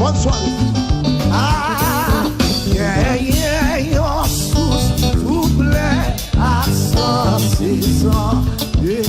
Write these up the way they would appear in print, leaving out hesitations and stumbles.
One swan. Ah, yeah, yeah, your sous, vous plaît, à ça, c'est ça, et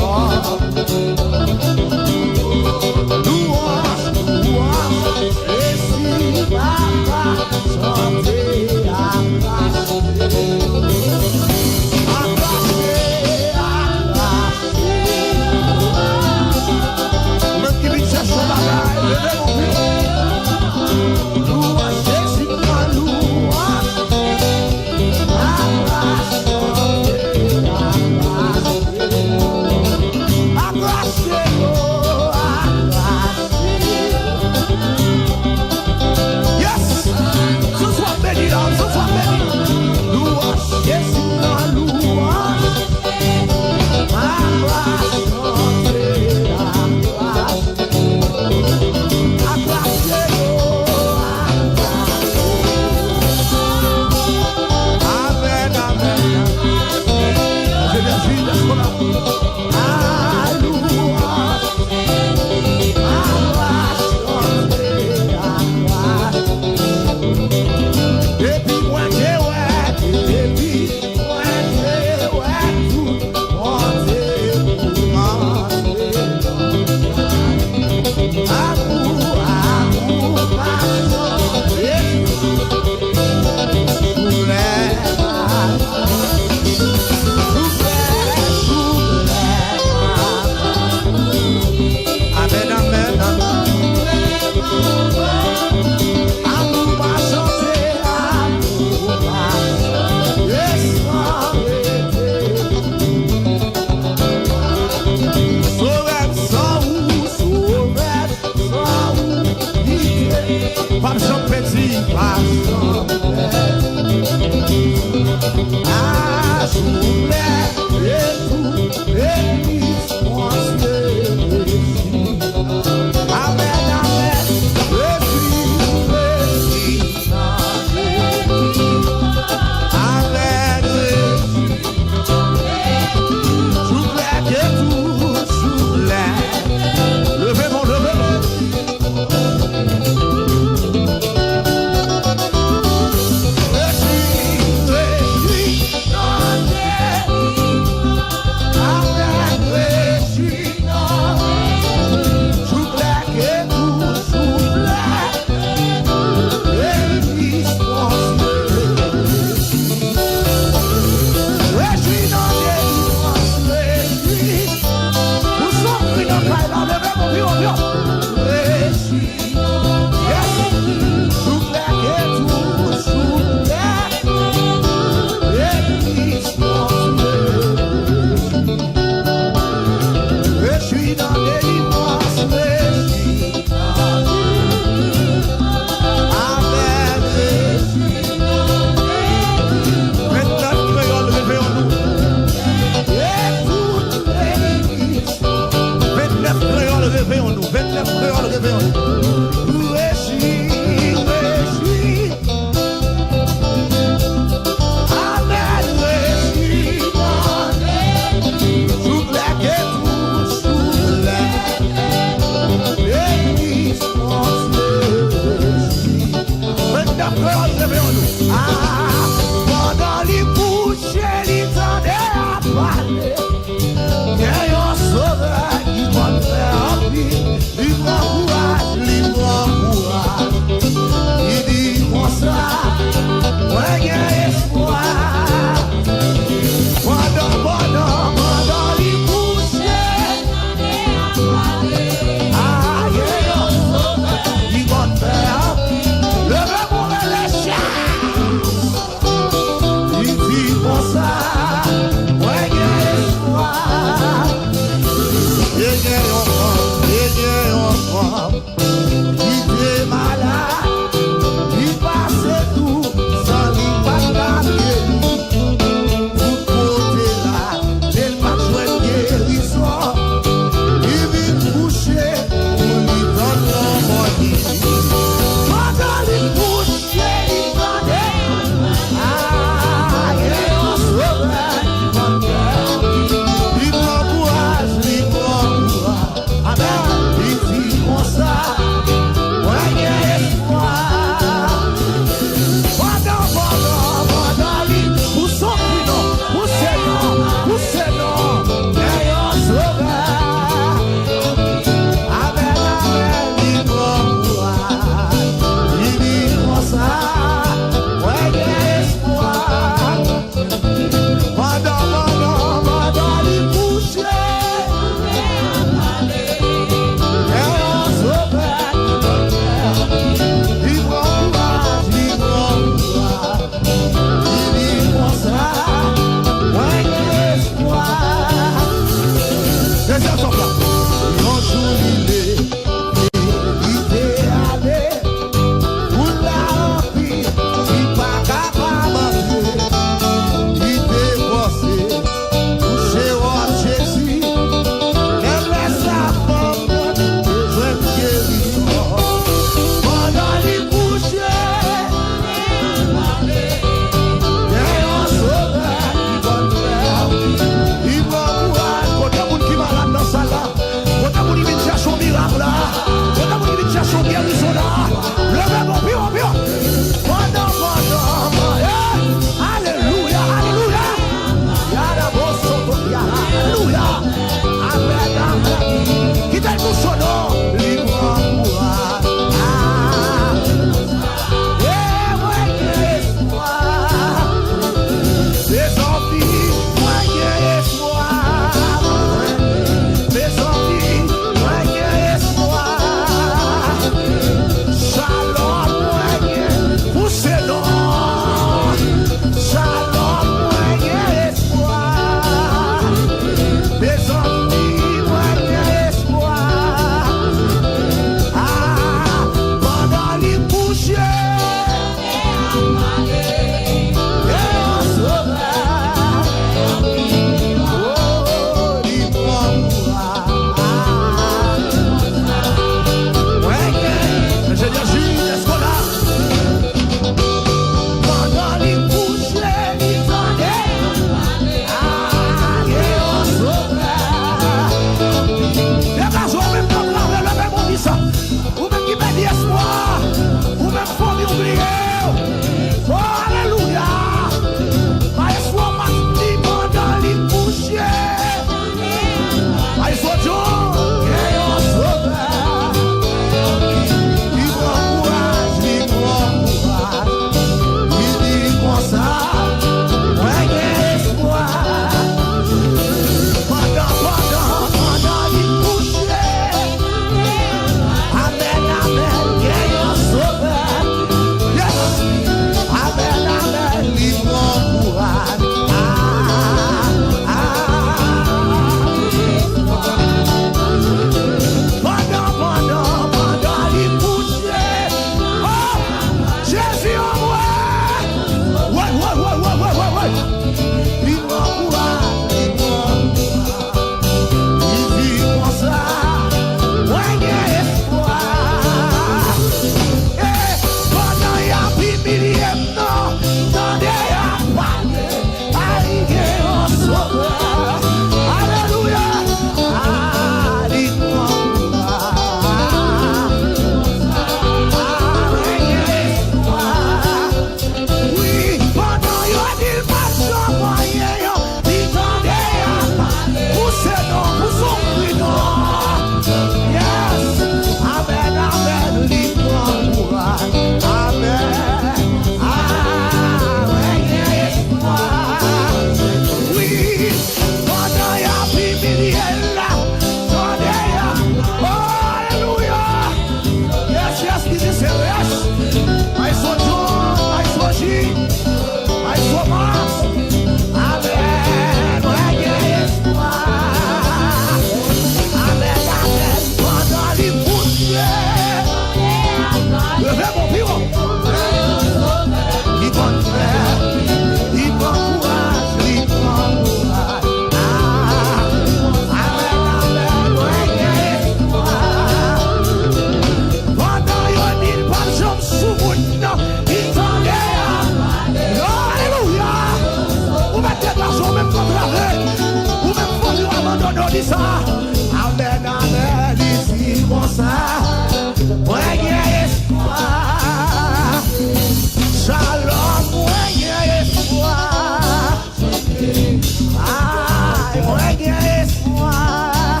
Ah, moi qui ai espoir.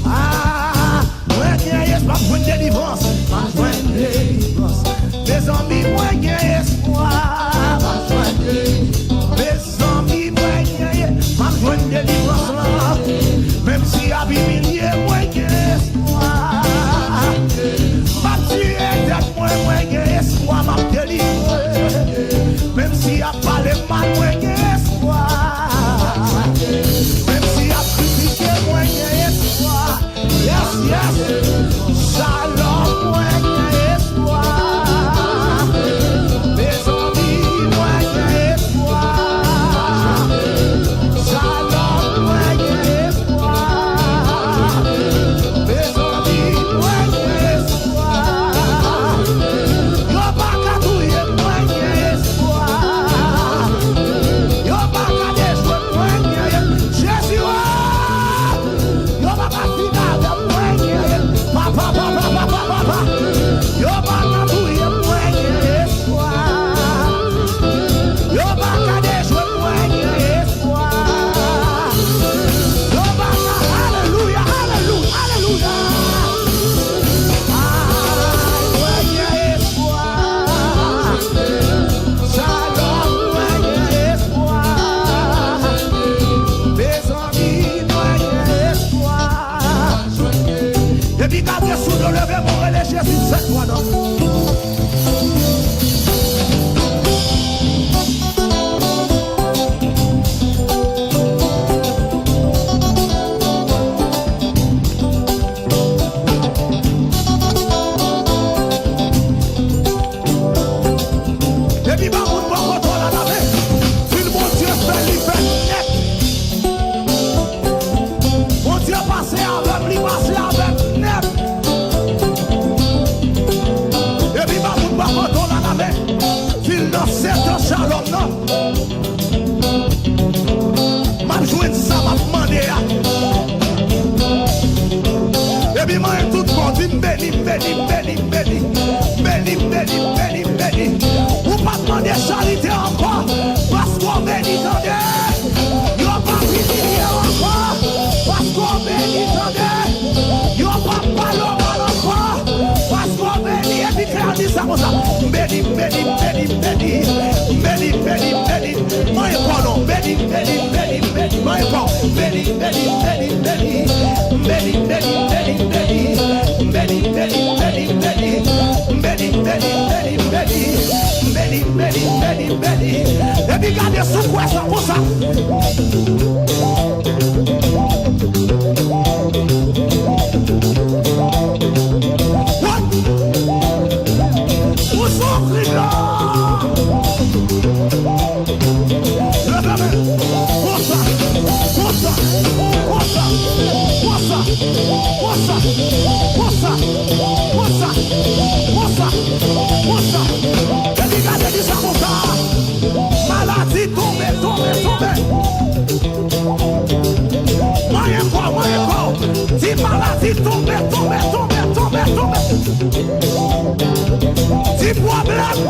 Ah, moi qui ai espoir. Pas de délivrance. Pas de délivrance. Mes amis, moi qui ai espoir. Pas de délivrance. Mes amis, moi qui ai espoir. Pas de délivrance là. Même si à humilié, moi qui ai espoir. Pas tuer tête, moi qui ai espoir. M'a délivré. Même si à parler mal, moi qui ai espoir. Même si à critiquer, moi qui ai espoir. Yes, yes. Shalom, moi qui ai espoir. Mes amis, moi qui ai espoir. Shalom, moi qui ai espoir. Mes amis, moi qui ai espoir. Yo pas qu'à touiller, moi qui ai espoir. Yo pas qu'à déjouer, moi qui ai Jésus. Yo pas qu'à finir avec moi qui ai papa, papa, papa, papa. Yo pas qu'à touiller, moi qui ai espoir. Yo pas qu'à déjouer, moi qui ai espoir. Yo pas qu'à alléluia, alléluia, alléluia. Ah, moi qui ai espoir. Shalom, moi qui ai espoir. Mes amis, moi qui ai espoir. Et puis quand Dieu sous le lever, mon relais Jésus, c'est toi non. Et puis, bah, mon bon contrôle à la main. Si le bon Dieu fait, il fait net. Mon Dieu passe avec, il passe avec net. Et puis, bah, mon bon contrôle à la main. S'il n'en sait de shalom, non. M'a joué de ça, m'a demandé. Et puis, moi, tout le monde dit, béni, béni, béni, béni. Béni, béni, béni, béni. Ou pas demander charité encore. Parce qu'on bénit, attendez. Yo pas privilégié encore. Parce qu'on bénit, attendez. Yo pas parlé mal encore. Parce qu'on bénit. Et puis, créer dit ça comme ça. Béni, béni, béni, béni. Béni, béni, béni. Moi, je non. Béni, béni, béni, béni. Moi, je béni, béni, béni, béni. Béni, béni, béni, béni. Béni, béni, béni, béni. Béni, béni, béni, béni. Béni, béni, béni, béni. Et puis, gardez sous quoi ça pour ça. What? Où sont les gars? Le bébé. Pour ça. Pour ça. Pour ça. Pour ça. Pour ça. Pour ça. Pour ça. Pour ça. Pour ça. Et puis, gardez ça pour ça. Maladie tombée, tombée, tombée. Moyen corps. Si maladie tombée, tombée, tombée, tombée, tombée. Si problème,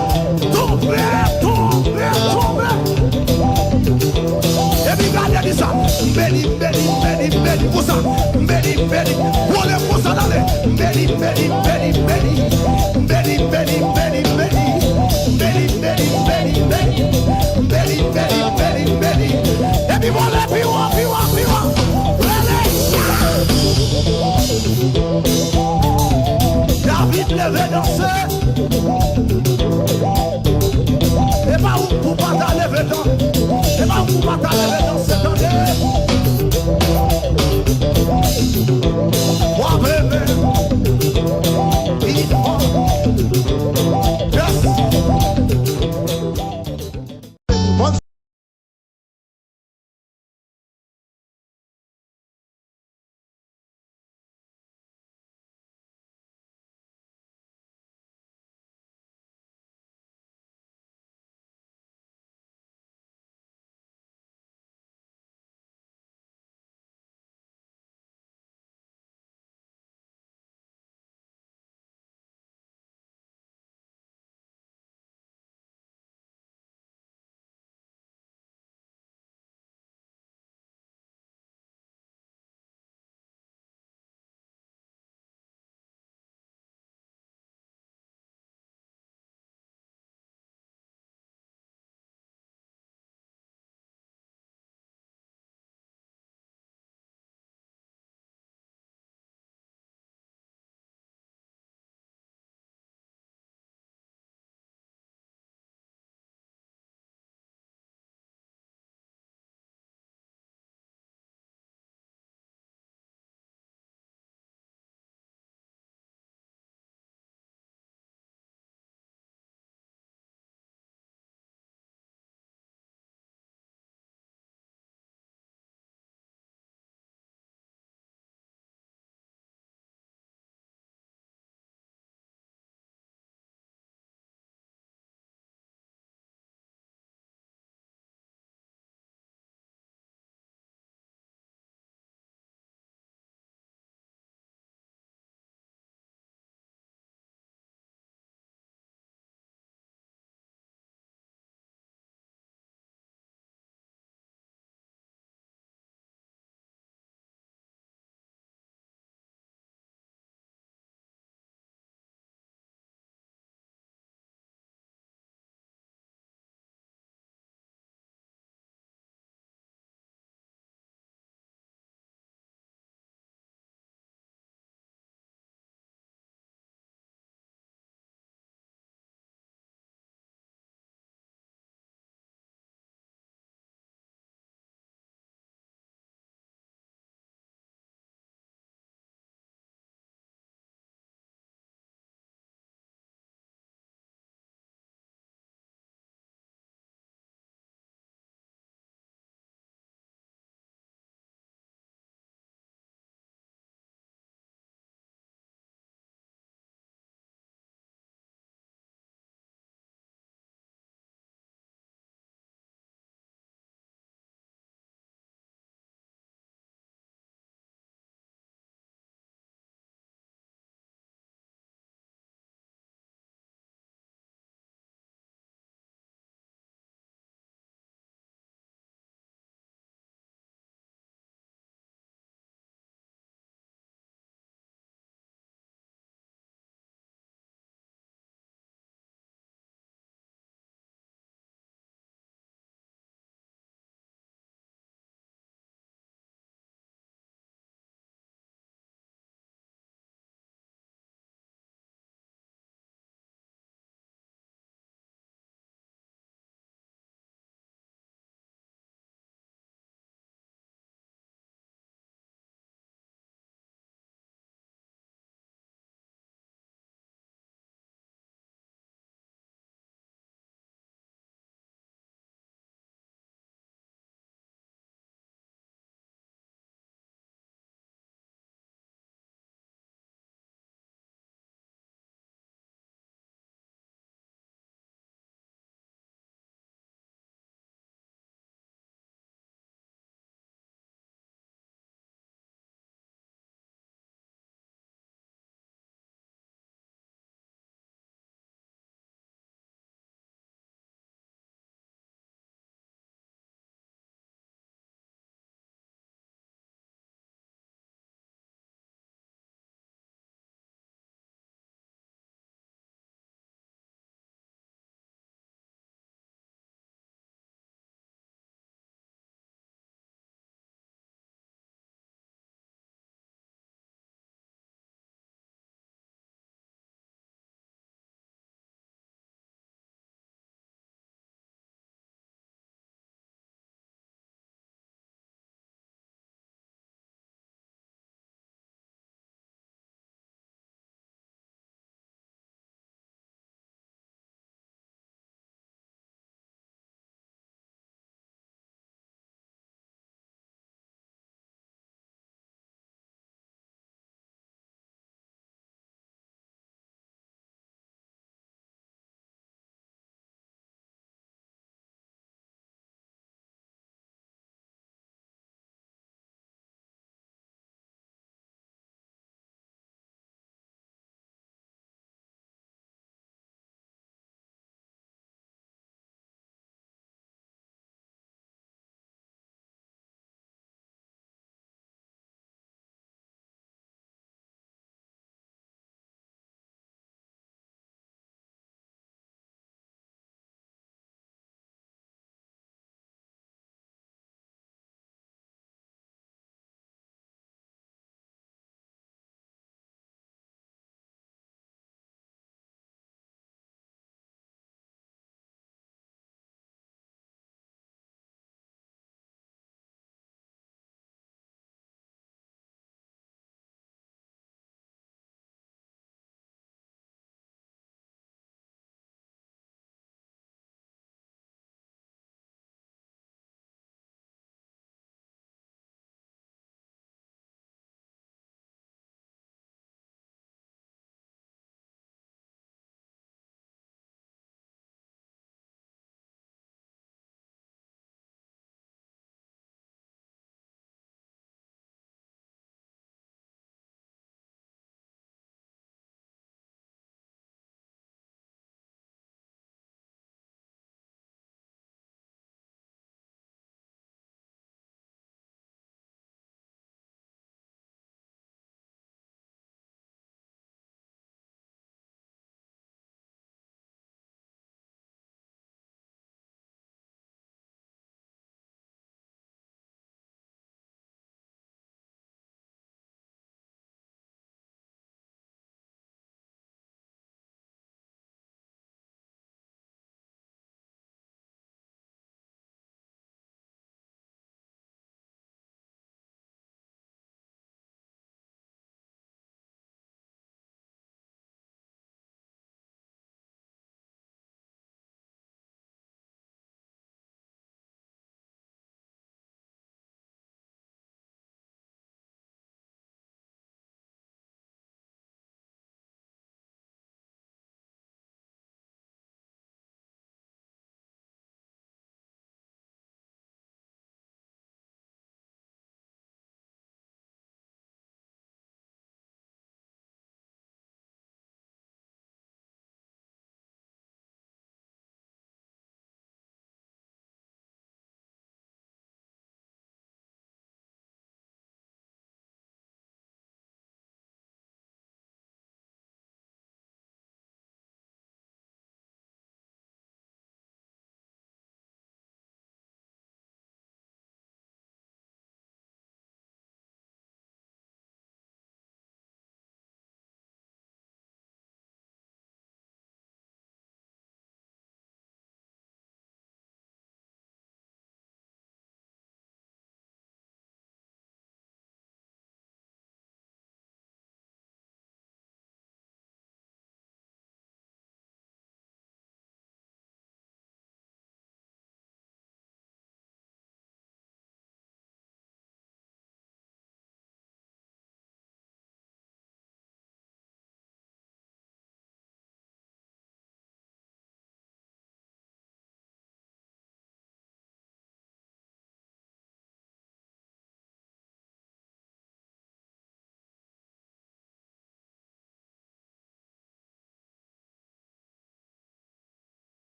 tombée, tombée, tombée. Et puis gardez ça. Béni, béni, béni, béni. Pour ça. Béni, béni. Pour les pour ça d'aller. Béni, béni, béni, béni. Béni, béni, béni, béni. Béni, béni, béni, béni. Béni, béni, béni, béni. Et puis voilà, puis voilà, puis voilà, puis voilà. David levé danser. Et pas où pour pas lever dans. Et pas où pour pas lever danser.